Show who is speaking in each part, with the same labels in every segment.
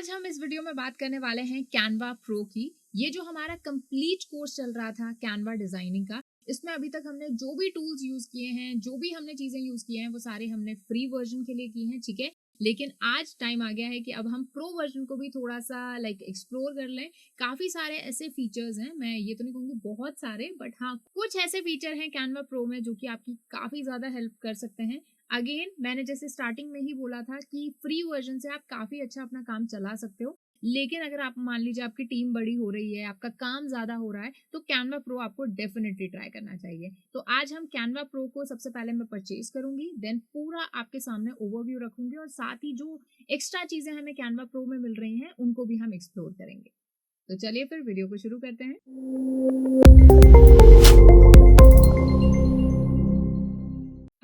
Speaker 1: आज हम इस वीडियो में बात करने वाले हैं कैनवा प्रो की। ये जो हमारा कंप्लीट कोर्स चल रहा था कैनवा डिजाइनिंग का, इसमें अभी तक हमने जो भी टूल्स यूज किए हैं, जो भी हमने चीजें यूज की हैं, वो सारे हमने फ्री वर्जन के लिए की हैं, ठीक है। लेकिन आज टाइम आ गया है कि अब हम प्रो वर्जन को भी थोड़ा सा एक्सप्लोर कर लें। काफी सारे ऐसे फीचर्स हैं, मैं ये तो नहीं कहूंगी बहुत सारे, बट हाँ कुछ ऐसे फीचर हैं कैनवा प्रो में जो कि आपकी काफी ज्यादा हेल्प कर सकते हैं। अगेन मैंने जैसे स्टार्टिंग में ही बोला था कि फ्री वर्जन से आप काफी अच्छा अपना काम चला सकते हो। लेकिन अगर आप मान लीजिए आपकी टीम बड़ी हो रही है, आपका काम ज्यादा हो रहा है, तो कैनवा प्रो आपको डेफिनेटली ट्राई करना चाहिए। तो आज हम कैनवा प्रो को सबसे पहले मैं परचेज करूंगी, देन पूरा आपके सामने ओवरव्यू रखूंगी और साथ ही जो एक्स्ट्रा चीजें हमें कैनवा प्रो में मिल रही हैं उनको भी हम एक्सप्लोर करेंगे। तो चलिए फिर वीडियो को शुरू करते हैं।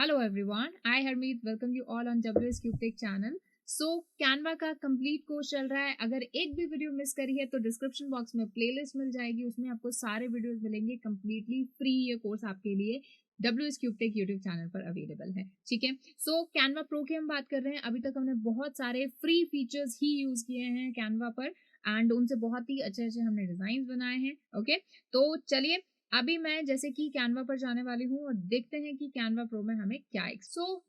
Speaker 1: Hello everyone, I Harmeet welcome you all on WS cube take channel. So Canva का कंप्लीट कोर्स चल रहा है। अगर एक भी वीडियो मिस करी है तो डिस्क्रिप्शन बॉक्स में प्लेलिस्ट मिल जाएगी, उसमें आपको सारे वीडियोस मिलेंगे कंप्लीटली फ्री। ये कोर्स आपके लिए WS cube take YouTube channel पर अवेलेबल है, ठीक है। सो कैनवा प्रो की हम बात कर रहे हैं। अभी तक हमने बहुत सारे फ्री फीचर्स ही यूज किए हैं कैनवा पर एंड उनसे बहुत ही अच्छे अच्छे हमने डिजाइन बनाए हैं। ओके, तो चलिए अभी मैं जैसे कि कैनवा पर जाने वाली हूँ और देखते हैं कि कैनवा प्रो में हमें क्या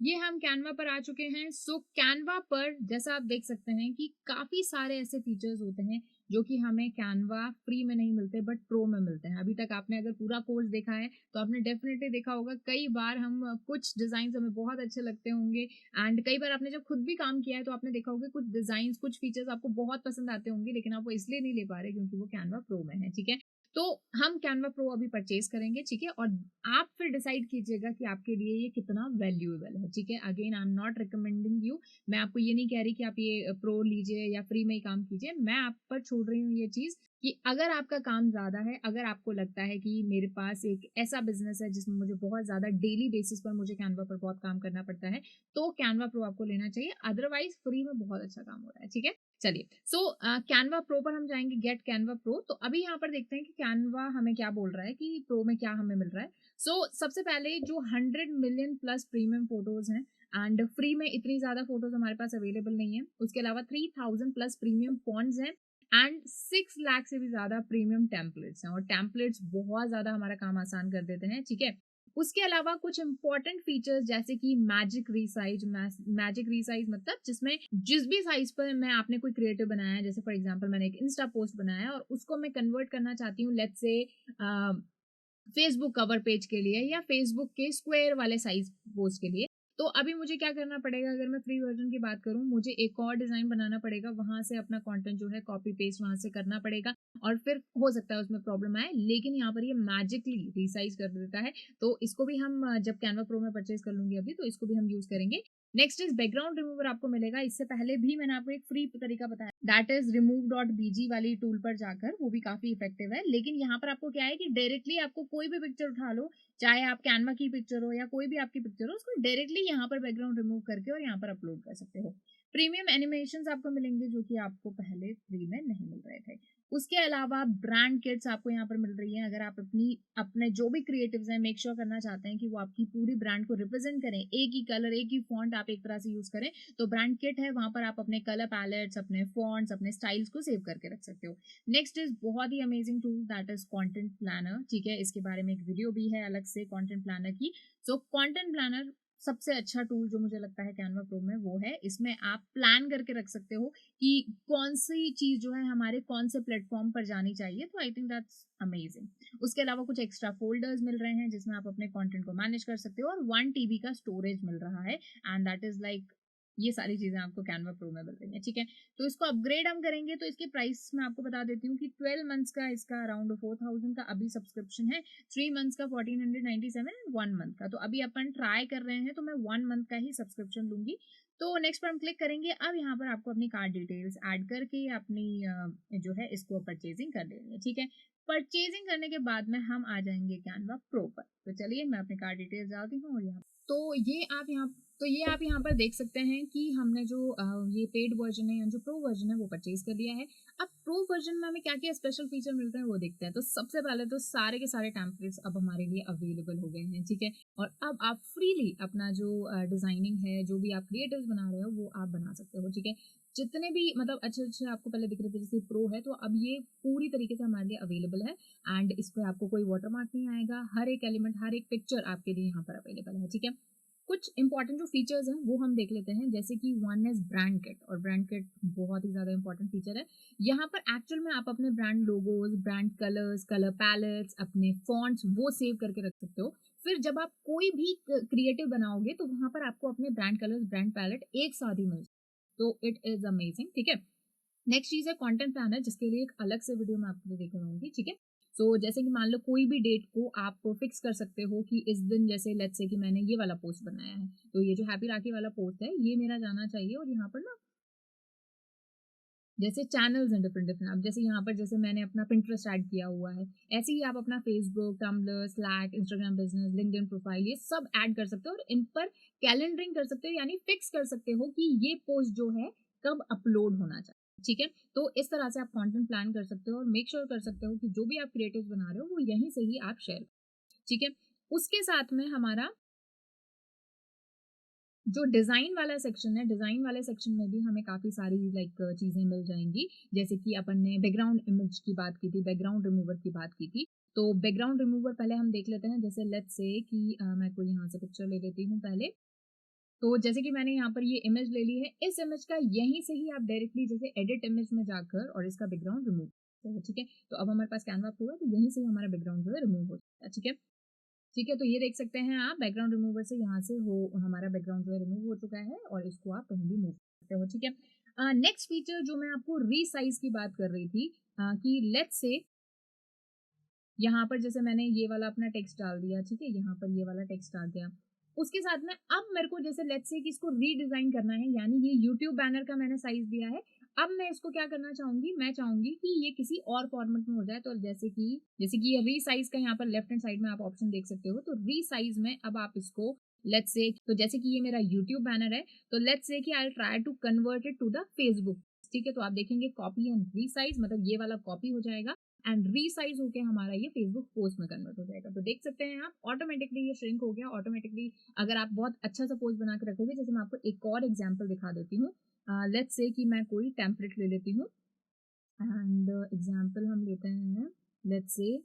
Speaker 1: ये हम कैनवा पर आ चुके हैं। कैनवा पर जैसा आप देख सकते हैं कि काफी सारे ऐसे फीचर्स होते हैं जो कि हमें कैनवा फ्री में नहीं मिलते बट प्रो में मिलते हैं। अभी तक आपने अगर पूरा कोर्स देखा है तो आपने डेफिनेटली देखा होगा, कई बार हम कुछ डिजाइन हमें बहुत अच्छे लगते होंगे एंड कई बार आपने जब खुद भी काम किया है तो आपने देखा होगा कुछ डिजाइन कुछ फीचर्स आपको बहुत पसंद आते होंगे, लेकिन आप वो इसलिए नहीं ले पा रहे क्योंकि वो कैनवा प्रो में है, ठीक है। तो हम कैनवा प्रो अभी परचेज करेंगे, ठीक है, और आप फिर डिसाइड कीजिएगा कि आपके लिए ये कितना वैल्यूएबल है, ठीक है। Again I am not recommending you, मैं आपको ये नहीं कह रही कि आप ये प्रो लीजिए या फ्री में ही काम कीजिए। मैं आप पर छोड़ रही हूँ ये चीज कि अगर आपका काम ज्यादा है, अगर आपको लगता है कि मेरे पास एक ऐसा बिजनेस है जिसमें मुझे बहुत ज्यादा डेली बेसिस पर मुझे कैनवा पर बहुत काम करना पड़ता है, तो कैनवा प्रो आपको लेना चाहिए। अदरवाइज फ्री में बहुत अच्छा काम हो रहा है, ठीक है। चलिए कैनवा प्रो पर हम जाएंगे, गेट कैनवा प्रो। तो अभी यहाँ पर देखते हैं कि कैनवा हमें क्या बोल रहा है कि प्रो में क्या हमें मिल रहा है। सबसे पहले जो 100 मिलियन प्लस प्रीमियम फोटोज हैं एंड फ्री में इतनी ज्यादा फोटोज हमारे पास अवेलेबल नहीं है। उसके अलावा 3000 प्लस प्रीमियम फॉन्ट्स हैं एंड 6 लाख से भी ज्यादा प्रीमियम टेम्पलेट्स हैं, और टेम्पलेट्स बहुत ज्यादा हमारा काम आसान कर देते हैं, ठीक है। उसके अलावा कुछ इंपॉर्टेंट फीचर्स जैसे कि मैजिक रीसाइज मतलब जिसमें जिस भी साइज पर मैं आपने कोई क्रिएटिव बनाया है, जैसे फॉर एग्जांपल मैंने एक इंस्टा पोस्ट बनाया है और उसको मैं कन्वर्ट करना चाहती हूँ let's say Facebook cover page के लिए या फेसबुक के स्क्वायर वाले साइज पोस्ट के लिए। तो अभी मुझे क्या करना पड़ेगा, अगर मैं फ्री वर्जन की बात करूं, मुझे एक और डिजाइन बनाना पड़ेगा, वहां से अपना कंटेंट जो है कॉपी पेस्ट वहां से करना पड़ेगा और फिर हो सकता है उसमें प्रॉब्लम आए। लेकिन यहाँ पर ये मैजिकली रिसाइज कर देता है, तो इसको भी हम जब कैनवा प्रो में परचेज कर लूंगी अभी, तो इसको भी हम यूज करेंगे। नेक्स्ट इज बैकग्राउंड रिमूवर आपको मिलेगा। इससे पहले भी मैंने आपको एक फ्री तरीका बताया, दैट इज remove.bg वाली टूल पर जाकर, वो भी काफी इफेक्टिव है। लेकिन यहाँ पर आपको क्या है कि डायरेक्टली आपको कोई भी पिक्चर उठा लो, चाहे आप कैनवा की पिक्चर हो या कोई भी आपकी पिक्चर हो, उसको डायरेक्टली यहाँ पर बैकग्राउंड रिमूव करके और यहाँ पर अपलोड कर सकते हो। प्रीमियम एनिमेशंस आपको मिलेंगे जो कि आपको पहले फ्री में नहीं मिल रहे थे। उसके अलावा ब्रांड किट्स आपको यहाँ पर मिल रही है। अगर आप अपने जो भी क्रिएटिव्स हैं मेक श्योर करना चाहते हैं कि वो आपकी पूरी ब्रांड को रिप्रेजेंट करें, एक ही कलर एक ही फॉन्ट आप एक तरह से यूज करें, तो ब्रांड किट है, वहां पर आप अपने कलर पैलेट्स, अपने फॉन्ट्स, अपने स्टाइल्स को सेव करके रख सकते हो। नेक्स्ट इज बहुत ही amazing tool, that is content planner, ठीक है। इसके बारे में एक वीडियो भी है अलग से कंटेंट प्लानर की। कंटेंट प्लानर सबसे अच्छा टूल जो मुझे लगता है कैनवा प्रो में वो है। इसमें आप प्लान करके रख सकते हो कि कौन सी चीज जो है हमारे कौन से प्लेटफॉर्म पर जानी चाहिए, तो आई थिंक दैट्स अमेजिंग। उसके अलावा कुछ एक्स्ट्रा फोल्डर्स मिल रहे हैं जिसमें आप अपने कंटेंट को मैनेज कर सकते हो और 1 TB का स्टोरेज मिल रहा है एंड दैट इज ये सारी चीजें आपको कैनवा प्रो में मिल रही है, ठीक है। तो इसको अपग्रेड हम करेंगे तो इसके प्राइस मैं आपको बता देती हूँ कि 12 मंथ्स का इसका अराउंड 4000 का अभी सब्सक्रिप्शन है, 3 मंथ्स का 1497 एंड 1 मंथ का। तो अभी अपन ट्राई कर रहे हैं तो मैं 1 मंथ का ही सब्सक्रिप्शन लूंगी। तो नेक्स्ट पर हम क्लिक करेंगे। अब यहाँ पर आपको अपनी कार्ड डिटेल्स ऐड करके अपनी जो है इसको परचेजिंग कर लेनी है, ठीक है। परचेजिंग करने के बाद में हम आ जाएंगे कैनवा प्रो पर। तो चलिए मैं अपने कार्ड डिटेल्स डालती हूँ और यहाँ तो ये आप यहाँ तो ये आप यहाँ पर देख सकते हैं कि हमने जो ये पेड वर्जन है या जो प्रो वर्जन है वो परचेज कर लिया है। अब प्रो वर्जन में हमें क्या-क्या स्पेशल फीचर मिलते हैं वो देखते हैं। तो सबसे पहले तो सारे के सारे टेम्पलेट्स अब हमारे लिए अवेलेबल हो गए हैं, ठीक है? और अब आप फ्रीली अपना जो डिज़ाइनिंग है, जो भी आप क्रिएटिव्स बना रहे हो वो आप बना सकते हो, ठीक है? जितने भी मतलब अच्छे-अच्छे आपको पहले दिख रहे थे जैसे प्रो है, तो अब ये पूरी तरीके से हमारे लिए अवेलेबल है एंड इस पे आपको कोई वाटरमार्क नहीं आएगा। हर एक एलिमेंट, हर एक पिक्चर आपके लिए यहाँ पर अवेलेबल है, ठीक है? कुछ इंपॉर्टेंट जो फीचर्स हैं वो हम देख लेते हैं, जैसे कि वन इज ब्रांड किट, और ब्रांड किट बहुत ही ज़्यादा इंपॉर्टेंट फीचर है। यहाँ पर एक्चुअल में आप अपने brand logos, brand colours, colour palettes, अपने फॉन्ट्स वो सेव करके रख सकते हो। फिर जब आप कोई भी क्रिएटिव बनाओगे तो वहाँ पर आपको अपने ब्रांड कलर्स, ब्रांड पैलेट एक साथ ही मिल जाए, तो इट इज़ अमेजिंग, ठीक है? नेक्स्ट चीज़ है कंटेंट प्लानर, जिसके लिए एक अलग से वीडियो मैं आपको लेकर आऊँगी, ठीक है? सो जैसे कि मान लो कोई भी डेट को आप फिक्स कर सकते हो कि इस दिन, जैसे लेट्स से कि मैंने ये वाला पोस्ट बनाया है, तो ये जो हैप्पी राखी वाला पोस्ट है ये मेरा जाना चाहिए, और यहाँ पर ना जैसे चैनल्स हैं डिफरेंट डिफरेंट, अब जैसे यहाँ पर जैसे मैंने अपना पिंटरेस्ट ऐड किया हुआ है, ऐसे ही आप अपना Facebook, Tumblr, Slack, Instagram business, LinkedIn profile ये सब ऐड कर सकते हो, और इन पर कैलेंडरिंग कर सकते हो, यानी फिक्स कर सकते हो कि ये पोस्ट जो है कब अपलोड होना चाहिए, ठीक है? तो इस तरह से आप कंटेंट प्लान कर सकते हो और मेक श्योर कर सकते हो कि जो भी आप क्रिएटिव बना रहे हो वो यहीं से ही आप शेयर, ठीक है? उसके साथ में हमारा जो डिज़ाइन वाला सेक्शन है, डिज़ाइन वाले सेक्शन में भी हमें काफ़ी सारी लाइक चीज़ें मिल जाएँगी। जैसे कि अपन ने बैकग्राउंड इमेज की बात की थी, बैकग्राउंड रिमूवर की बात की थी। तो बैकग्राउंड रिमूवर पहले हम देख लेते हैं। जैसे लेट्स से कि मैं कोई यहाँ से पिक्चर ले लेती हूँ पहले। तो जैसे कि मैंने यहाँ पर ये इमेज ले ली है, इस इमेज का यहीं से ही आप डायरेक्टली जैसे एडिट इमेज में जाकर और इसका बैकग्राउंड रिमूव करते हो, ठीक है? तो अब हमारे पास कैनवा प्रो है, तो यहीं से ही हमारा बैकग्राउंड जो है रिमूव हो जाता है, ठीक है? ठीक है, तो ये देख सकते हैं आप बैकग्राउंड रिमूवर से यहाँ से हो हमारा बैकग्राउंड जो है रिमूव हो चुका है, और इसको आप कहीं भी मूव कर सकते हो, ठीक है। नेक्स्ट फीचर जो मैं आपको रीसाइज की बात कर रही थी, कि लेट्स से यहाँ पर जैसे मैंने ये वाला अपना टेक्स्ट डाल दिया, ठीक है, यहाँ पर ये वाला टेक्स्ट आ गया। उसके साथ में अब मेरे को जैसे लेट्स से कि इसको रीडिज़ाइन करना है, यानी ये यूट्यूब बैनर का मैंने साइज़ दिया है। अब मैं इसको क्या करना चाहूँगी, मैं चाहूँगी कि ये किसी और फॉर्मेट में हो जाए। तो जैसे कि ये रीसाइज़ का यहाँ पर लेफ्ट हैंड साइड में आप ऑप्शन देख सकते हो। तो रीसाइज़ में अब आप इसको लेट्स से, तो जैसे कि ये मेरा यूट्यूब बैनर है, तो लेट्स से कि I will try to convert it to the Facebook, ठीक है? तो आप देखेंगे कॉपी एंड रीसाइज़, मतलब ये वाला कॉपी हो जाएगा एंड रीसाइज होके हमारा ये फेसबुक पोस्ट में कन्वर्ट हो जाएगा। तो देख सकते हैं आप ऑटोमेटिकली ये श्रिंक हो गया ऑटोमेटिकली। अगर आप बहुत अच्छा सा पोस्ट बना के रखोगे, जैसे मैं आपको एक और एग्जांपल दिखा देती हूँ। लेट्स से कि मैं कोई टेम्पलेट ले लेती हूँ एंड एग्जांपल हम लेते हैं, लेट्स से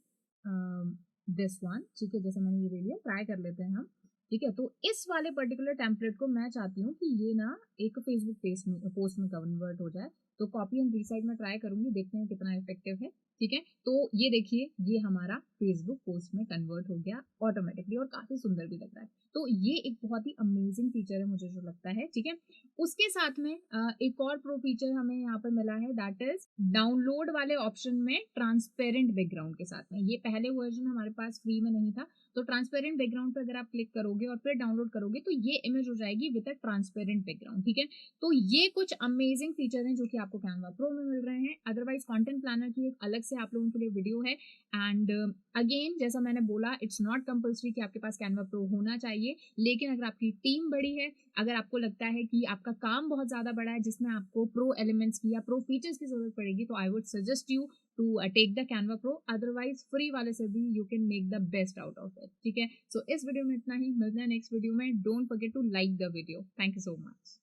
Speaker 1: दिस वन, ठीक है? जैसे मैंने ये ले लिया, ट्राई कर लेते हैं हम, ठीक है? तो इस वाले पर्टिकुलर टेम्पलेट को मैं चाहती हूँ कि ये ना एक फेसबुक पोस्ट में कन्वर्ट हो जाए। तो कॉपी एंड रीसाइज में ट्राई करूंगी, देखते हैं कितना इफेक्टिव है, ठीक है? तो ये देखिए, ये हमारा फेसबुक पोस्ट में कन्वर्ट हो गया ऑटोमेटिकली, और काफी सुंदर भी लग रहा है। तो ये एक बहुत ही अमेजिंग फीचर है मुझे जो लगता है, ठीक है? उसके साथ में एक और प्रो फीचर हमें यहाँ पर मिला है, दैट इज डाउनलोड वाले ऑप्शन में ट्रांसपेरेंट बैकग्राउंड के साथ में। ये पहले वर्जन हमारे पास फ्री में नहीं था। तो ट्रांसपेरेंट बैकग्राउंड पर अगर आप क्लिक करोगे और फिर डाउनलोड करोगे, तो ये इमेज हो जाएगी विद अ ट्रांसपेरेंट बैकग्राउंड, ठीक है? तो ये कुछ अमेजिंग फीचर हैं जो कि आपको कैनवा प्रो में मिल रहे हैं। अदरवाइज कंटेंट प्लानर की एक अलग से आप लोगों के लिए वीडियो है। एंड अगेन जैसा मैंने बोला, इट्स नॉट कंपल्सरी कि आपके पास कैनवा प्रो होना चाहिए, लेकिन अगर आपकी टीम बड़ी है, अगर आपको लगता है कि आपका काम बहुत ज़्यादा बड़ा है जिसमें आपको प्रो एलिमेंट्स की या प्रो फीचर्स की ज़रूरत पड़ेगी, तो I would suggest you to take the Canva pro. Otherwise free वाले से भी you can make the best out of it, ठीक है? सो इस वीडियो में इतना ही, मिलते हैं नेक्स्ट वीडियो में। Don't forget to like the video. Thank you so much.